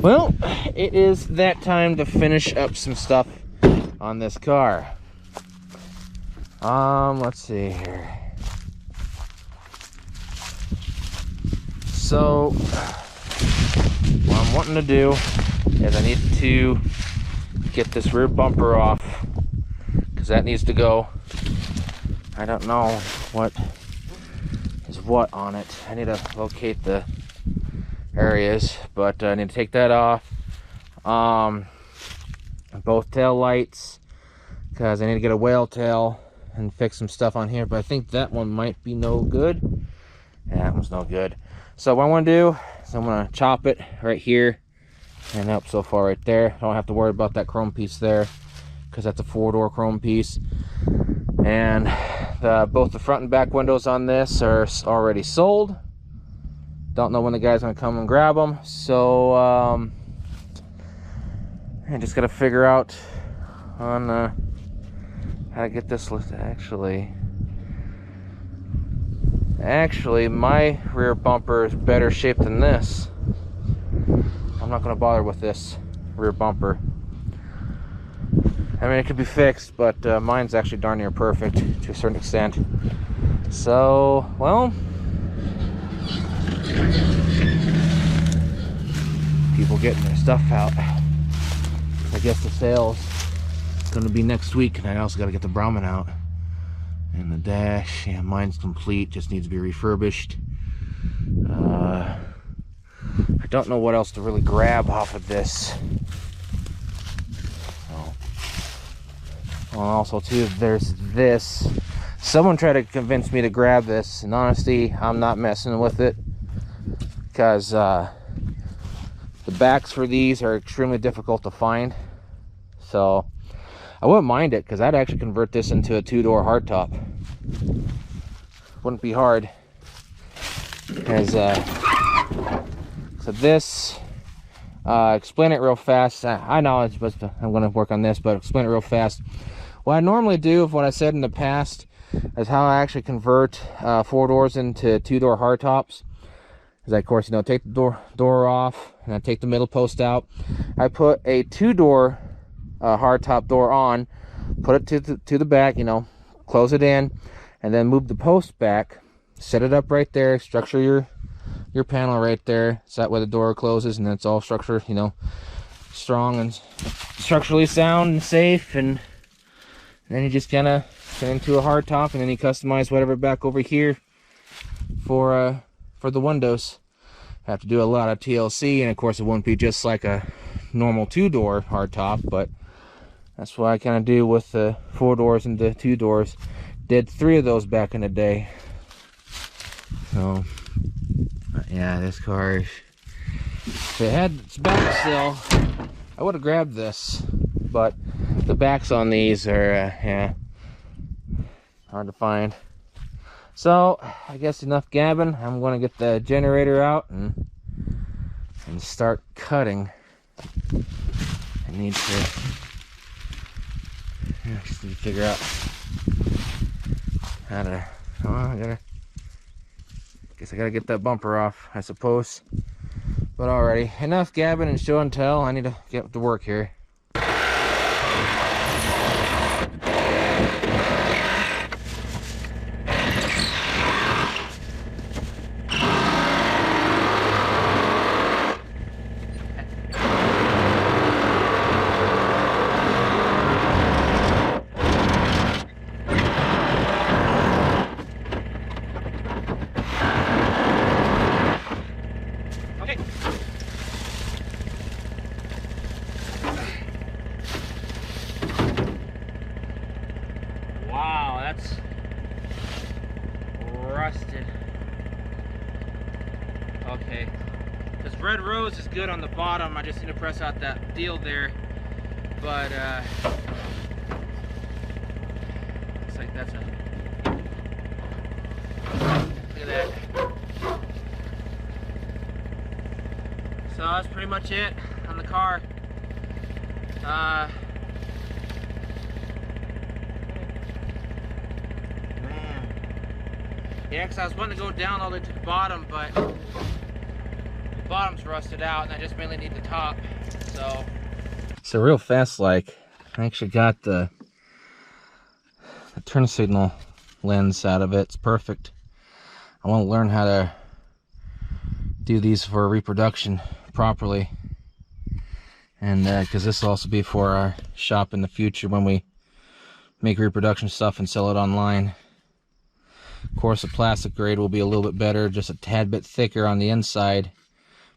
Well, it is that time to finish up some stuff on this car. Let's see here. So, what I'm wanting to do is I need to get this rear bumper off, because that needs to go. I don't know what is what on it. I need to locate the areas, but I need to take that off. Both tail lights, because I need to get a whale tail and fix some stuff on here, but I think that one might be no good. Yeah, that one's no good. So what I want to do is I'm going to chop it right here and up so far right there. I don't have to worry about that chrome piece there, because that's a 4-door chrome piece. And both the front and back windows on this are already sold. Don't know when the guy's going to come and grab them. So I just got to figure out on how to get this list. Actually, my rear bumper is better shaped than this. I'm not going to bother with this rear bumper. I mean, it could be fixed, but mine's actually darn near perfect to a certain extent. So, well, people getting their stuff out. I guess the sale's going to be next week, and I also got to get the Brougham out. And the dash, yeah, mine's complete, just needs to be refurbished. I don't know what else to really grab off of this. So, well, also too, there's this. Someone tried to convince me to grab this, and honestly, I'm not messing with it, because the backs for these are extremely difficult to find. So I wouldn't mind it, because I'd actually convert this into a 2-door hardtop. Wouldn't be hard. As so this, explain it real fast. I know it's supposed to, I'm going to work on this, but explain it real fast. What I normally do, of what I said in the past, is how I actually convert 4 doors into 2-door hardtops. Is I, of course, take the door off, and I take the middle post out. I put a 2-door hardtop door on, put it to the back, close it in, and then move the post back, set it up right there, structure your panel right there, so that way the door closes and it's all structured, strong and structurally sound and safe. And then you just kind of turn into a hardtop, and then you customize whatever back over here for the windows. Have to do a lot of TLC, and of course it won't be just like a normal 2-door hardtop, but that's what I kind of do with the 4 doors and the 2 doors. Did 3 of those back in the day. So, yeah, this car, if it had its back still, I would have grabbed this. But the backs on these are, yeah, hard to find. So, I guess enough gabbing. I'm going to get the generator out and start cutting. I need to... I just need to figure out how to, guess I gotta get that bumper off, I suppose. But alrighty, enough gabbing and show and tell. I need to get to work here. Wow, that's rusted. Okay, because red rose is good on the bottom. I just need to press out that deal there, but looks like that's a, look at that. So that's pretty much it on the car. Yeah, because I was wanting to go down all the way to the bottom, but bottom's rusted out, and I just mainly need the top. So real fast, like, I actually got the turn signal lens out of it. It's perfect. I want to learn how to do these for reproduction properly, and because this will also be for our shop in the future when we make reproduction stuff and sell it online. Of course, the plastic grade will be a little bit better, just a tad bit thicker on the inside,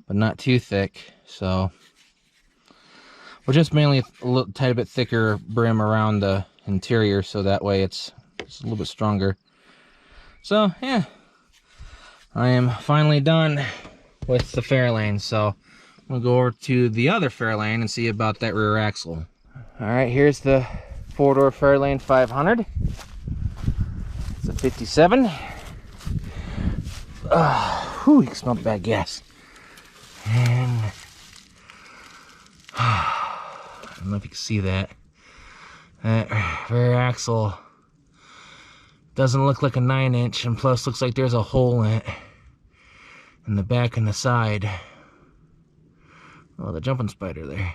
but not too thick. So, well, just mainly a little tiny bit thicker brim around the interior, so that way it's a little bit stronger. So yeah, I am finally done with the Fairlane. So I'm gonna go over to the other Fairlane and see about that rear axle. All right, here's the four-door Fairlane 500. It's a 57. Whew, you can smell bad gas. And I don't know if you can see that. That rear axle doesn't look like a 9-inch, and plus looks like there's a hole in it in the back and the side. Oh, the jumping spider there.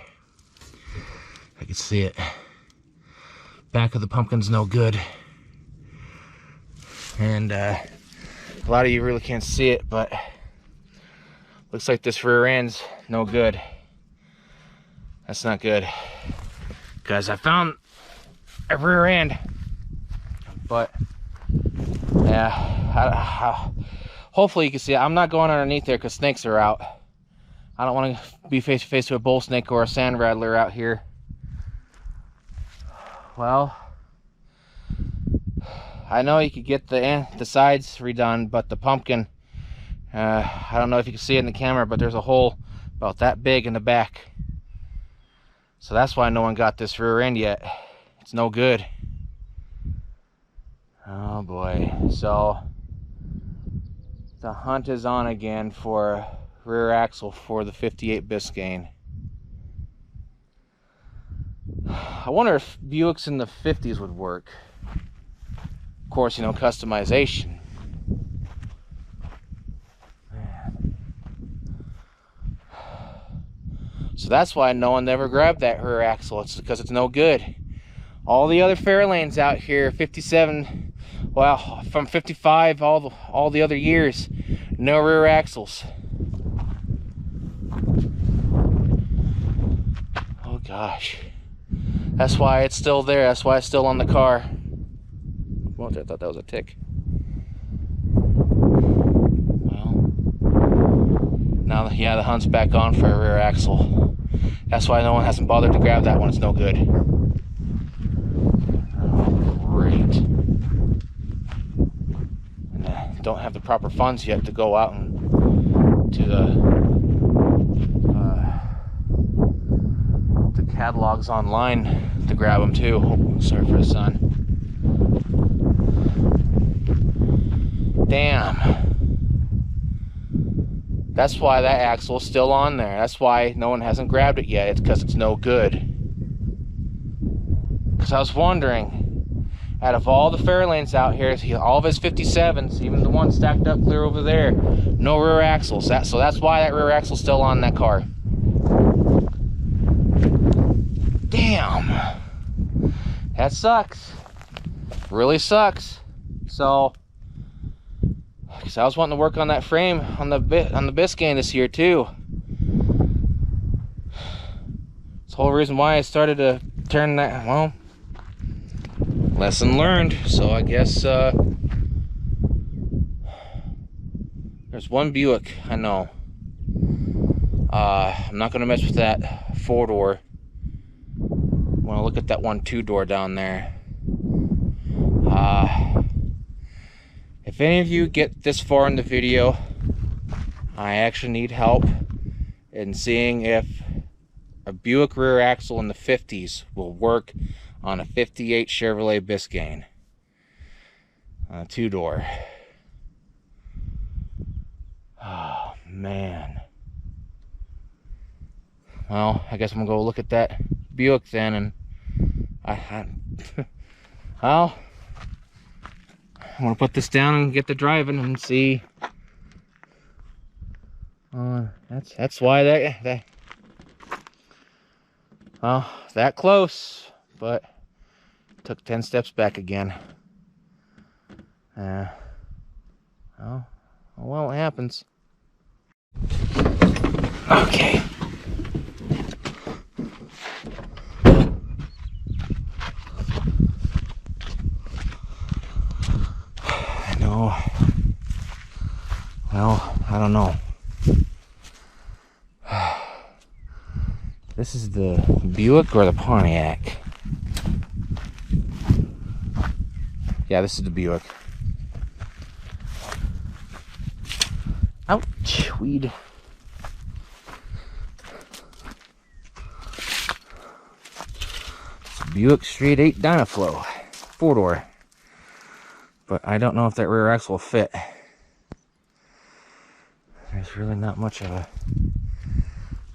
I can see it. Back of the pumpkin's no good. And a lot of you really can't see it, but looks like this rear end's no good. That's not good, because I found a rear end, but yeah, hopefully you can see it. I'm not going underneath there because snakes are out. I don't want to be face to face with a bull snake or a sand rattler out here. Well, I know you could get the sides redone, but the pumpkin, I don't know if you can see it in the camera, but there's a hole about that big in the back. So that's why no one got this rear end yet. It's no good. Oh boy. So the hunt is on again for rear axle for the 58 Biscayne. I wonder if Buicks in the 50s would work. Of course, you know, customization. Man. So that's why no one ever grabbed that rear axle. It's because it's no good. All the other Fairlanes out here, 57, well, from 55, all the other years, no rear axles. Oh gosh. That's why it's still there. That's why it's still on the car. Well, I thought that was a tick. Well, now, yeah, the hunt's back on for a rear axle. That's why no one hasn't bothered to grab that one. It's no good. Oh, great. And don't have the proper funds yet to go out and to the catalogs online to grab them too. Oh, sorry for the sun. Damn. That's why that axle is still on there. That's why no one hasn't grabbed it yet. It's because it's no good. Because I was wondering, out of all the Fairlanes out here, all of his 57s, even the one stacked up clear over there, no rear axles. So that's why that rear axle's still on that car. Damn. That sucks. Really sucks. So, because I was wanting to work on that frame on the Biscayne this year too. It's the whole reason why I started to turn that. Well, lesson learned. So I guess there's one Buick I know. I'm not gonna mess with that 4-door. I want to look at that one 2-door down there. If any of you get this far in the video, I actually need help in seeing if a Buick rear axle in the 50s will work on a 58 Chevrolet Biscayne. 2-door. Oh, man. Well, I guess I'm gonna go look at that Buick then, and well, I'm gonna put this down and get to driving and see. That's why that well, that close, but took 10 steps back again. Well, it happens. Okay. I know. Well, I don't know. This is the Buick or the Pontiac? Yeah, this is the Buick. Ouch, weed. It's a Buick Street 8 Dynaflow, 4-door. But I don't know if that rear axle will fit. There's really not much of a...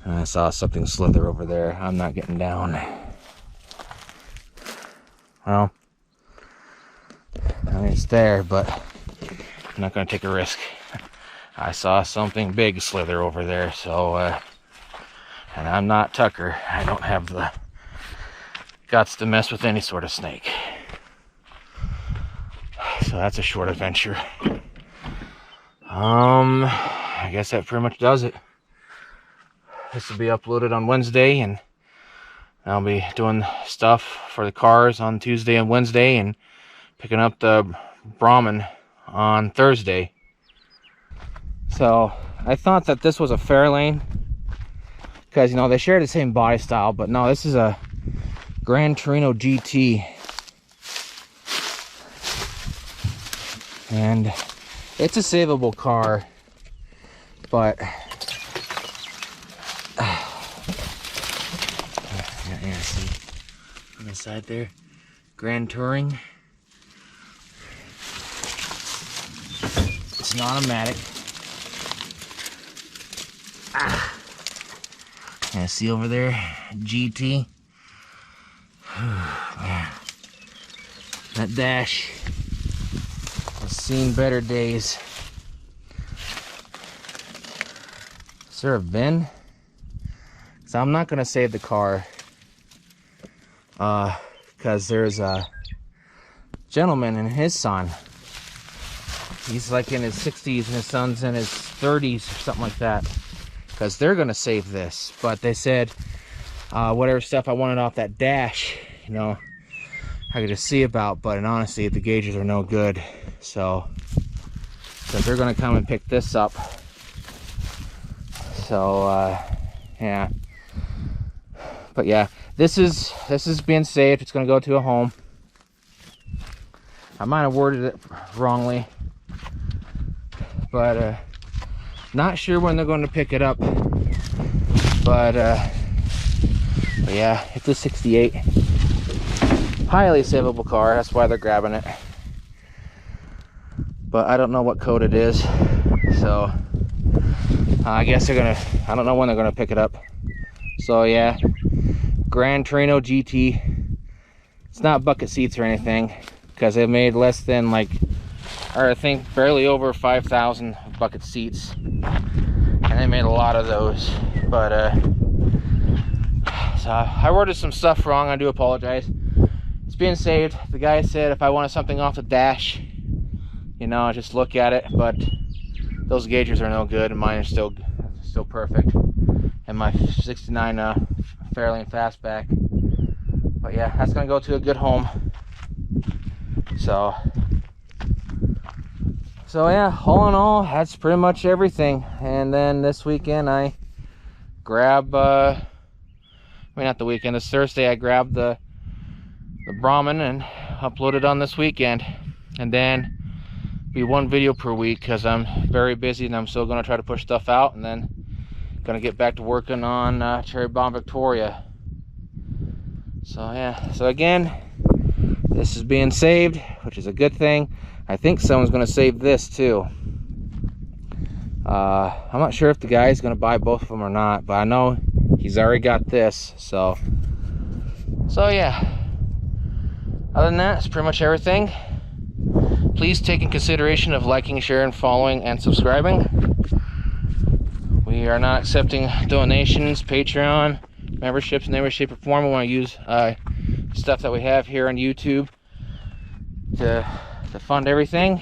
I saw something slither over there. I'm not getting down. Well, I mean, it's there, but I'm not going to take a risk. I saw something big slither over there, so, and I'm not Tucker. I don't have the guts to mess with any sort of snake. So that's a short adventure. I guess that pretty much does it. This will be uploaded on Wednesday, and I'll be doing stuff for the cars on Tuesday and Wednesday, and picking up the Brougham on Thursday. So I thought that this was a Fairlane, because, you know, they share the same body style, but no, this is a Gran Torino GT. And it's a savable car, but yeah, see on the side there, Grand Touring. It's an automatic. Yeah, see over there, GT. Man, that dash has seen better days. Is there a VIN? So I'm not gonna save the car, because there's a gentleman and his son. He's like in his 60s and his son's in his 30s or something like that, because they're gonna save this. But they said whatever stuff I wanted off that dash, you know, I could just see about, but in honesty, the gauges are no good. So they're gonna come and pick this up. So yeah, but yeah, this is being saved. It's gonna go to a home. I might have worded it wrongly, but not sure when they're going to pick it up. But yeah, it's a 68, highly savable car. That's why they're grabbing it. But I don't know what code it is, so I guess they're gonna, I don't know when they're gonna pick it up. So yeah, Gran Torino GT. It's not bucket seats or anything, because they made less than, like, or I think barely over 5,000 bucket seats, and they made a lot of those. But so I ordered some stuff wrong. I do apologize. It's being saved. The guy said if I wanted something off the dash, you know, just look at it, but those gauges are no good, and mine are still perfect, and my 69 Fairlane Fastback. But yeah, that's gonna go to a good home. So yeah, all in all, that's pretty much everything. And then this weekend I grab I mean, not the weekend, this Thursday I grabbed the Brougham and uploaded on this weekend, and then be one video per week, because I'm very busy, and I'm still going to try to push stuff out, and then going to get back to working on Cherry Bomb Victoria. So yeah, so again, this is being saved, which is a good thing. I think someone's going to save this too. I'm not sure if the guy's going to buy both of them or not, but I know he's already got this. So yeah, other than that, it's pretty much everything. Please take in consideration of liking, sharing, following, and subscribing. We are not accepting donations, Patreon, memberships in any way, shape, or form. We want to use stuff that we have here on YouTube to fund everything.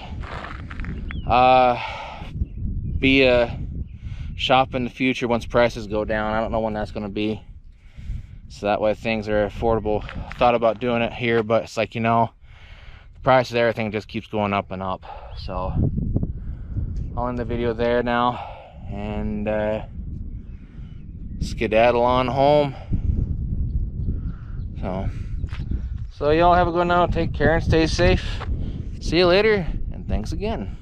Be a shop in the future once prices go down. I don't know when that's going to be, so that way things are affordable. Thought about doing it here, but it's like, you know, the price of everything just keeps going up and up. So I'll end the video there now and skedaddle on home. So y'all have a good night. Take care and stay safe. See you later, and thanks again.